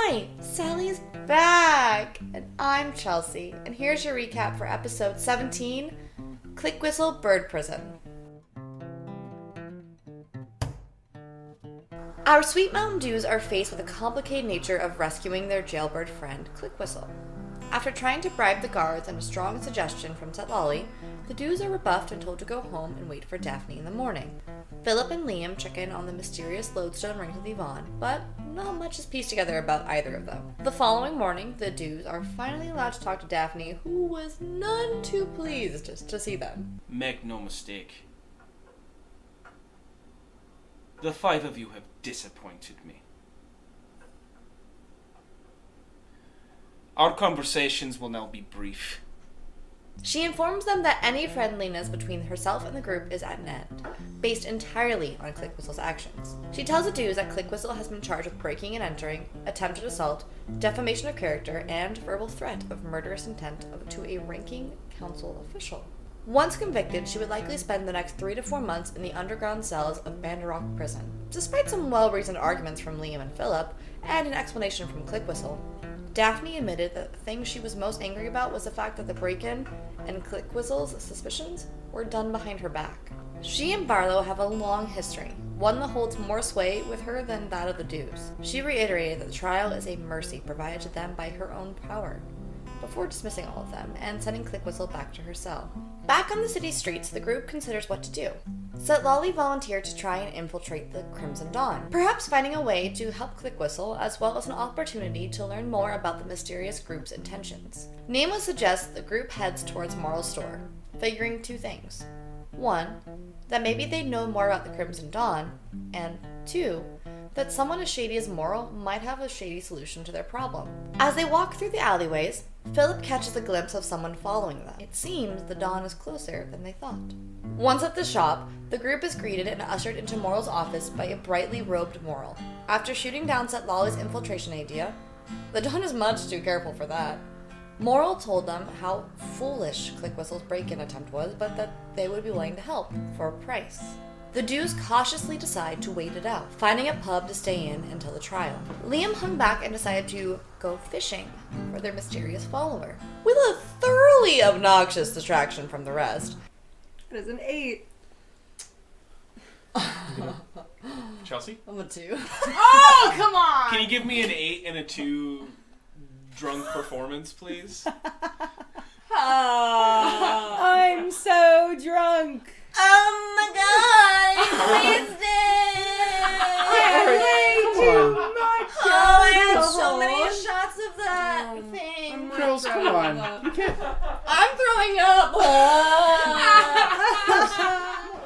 Hi, Sally's back! And I'm Chelsea, and here's your recap for episode 17, Clickwhistle Birdprison. Our Sweet Mountain Dews are faced with the complicated nature of rescuing their jailbird friend, Clickwhistle. After trying to bribe the guards and a strong suggestion from Lolly, the Dews are rebuffed and told to go home and wait for Daphne in the morning. Philip and Liam check in on the mysterious lodestone rings with Yvonne, but not much is pieced together about either of them. The following morning, the Dews are finally allowed to talk to Daphne, who was none too pleased to see them. Make no mistake. The five of you have disappointed me. Our conversations will now be brief. She informs them that any friendliness between herself and the group is at an end, based entirely on Clickwhistle's actions. She tells the Dews that Clickwhistle has been charged with breaking and entering, attempted assault, defamation of character, and verbal threat of murderous intent to a ranking council official. Once convicted, she would likely spend the next 3 to 4 months in the underground cells of Banderock Prison. Despite some well-reasoned arguments from Liam and Philip, and an explanation from Clickwhistle, Daphne admitted that the thing she was most angry about was the fact that the break-in and Clickwhistle's suspicions were done behind her back. She and Barlow have a long history, one that holds more sway with her than that of the Dews. She reiterated that the trial is a mercy provided to them by her own power, before dismissing all of them and sending Clickwhistle back to her cell. Back on the city streets, the group considers what to do. Lolly volunteered to try and infiltrate the Crimson Dawn, perhaps finding a way to help Clickwhistle as well as an opportunity to learn more about the mysterious group's intentions. Nemo suggests the group heads towards Morrel's store, figuring 2 things. 1, that maybe they'd know more about the Crimson Dawn, and 2, that someone as shady as Morrel might have a shady solution to their problem. As they walk through the alleyways, Philip catches a glimpse of someone following them. It seems the Dawn is closer than they thought. Once at the shop, the group is greeted and ushered into Morrel's office by a brightly robed Morrel. After shooting down Lolly's infiltration idea, the Dawn is much too careful for that. Morrel told them how foolish Clickwhistle's break-in attempt was, but that they would be willing to help for a price. The Dews cautiously decide to wait it out, finding a pub to stay in until the trial. Liam hung back and decided to go fishing for their mysterious follower, with a thoroughly obnoxious distraction from the rest. It is an 8. Chelsea? I'm a 2. Oh, come on! Can you give me an 8 and a 2 drunk performance, please? I'm so drunk. Oh my god! Please Way too much. Oh, I had so many shots of that thing. Girls, come on. You can't. I'm throwing up!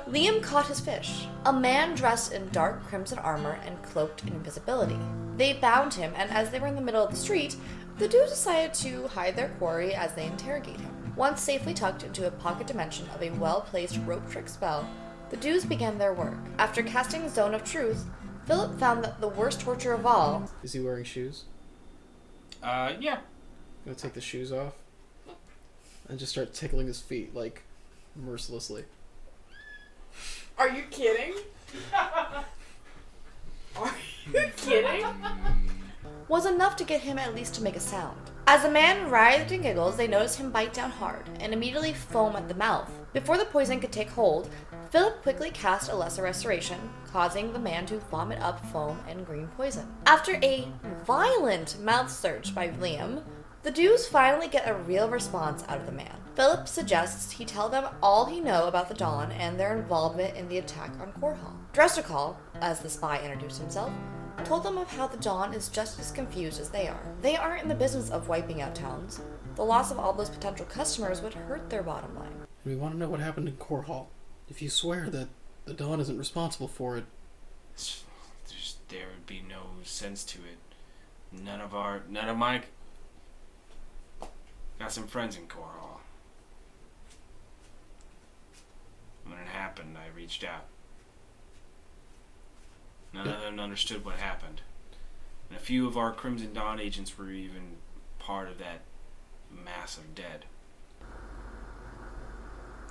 Liam caught his fish. A man dressed in dark crimson armor and cloaked in invisibility. They bound him, and as they were in the middle of the street, the Dews decided to hide their quarry as they interrogate him. Once safely tucked into a pocket dimension of a well-placed rope trick spell, the Dews began their work. After casting Zone of Truth, Philip found that the worst torture of all... Is he wearing shoes? Yeah. Gonna take the shoes off and just start tickling his feet, like, mercilessly. Are you kidding? Are you kidding? was enough to get him at least to make a sound. As the man writhed and giggles, they noticed him bite down hard and immediately foam at the mouth. Before the poison could take hold, Philip quickly cast a lesser restoration, causing the man to vomit up foam and green poison. After a violent mouth search by Liam, the Dews finally get a real response out of the man. Philip suggests he tell them all he knows about the Dawn and their involvement in the attack on Korhal. Dressercall, as the spy introduced himself, told them of how the Dawn is just as confused as they are. They aren't in the business of wiping out towns. The loss of all those potential customers would hurt their bottom line. We want to know what happened in Korhal. If you swear that the Dawn isn't responsible for it... There would be no sense to it. None of my... Got some friends in Korhal. When it happened, I reached out. None of them understood what happened. And a few of our Crimson Dawn agents were even part of that mass of dead.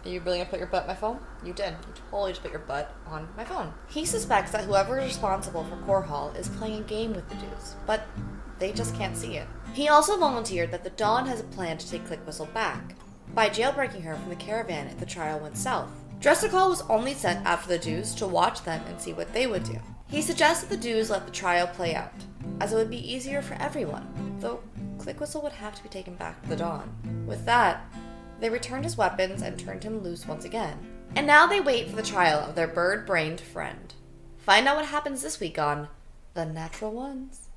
Are you really gonna put your butt on my phone? You did. You totally just put your butt on my phone. He suspects that whoever is responsible for Korhal is playing a game with the Dews, but They just can't see it. He also volunteered that the Dawn has a plan to take Clickwhistle back, by jailbreaking her from the caravan if the trial went south. Dressicol was only sent after the Dews to watch them and see what they would do. He suggested the Dews let the trial play out, as it would be easier for everyone, though Clickwhistle would have to be taken back to the Dawn. With that, they returned his weapons and turned him loose once again. And now they wait for the trial of their bird-brained friend. Find out what happens this week on The Natural Ones.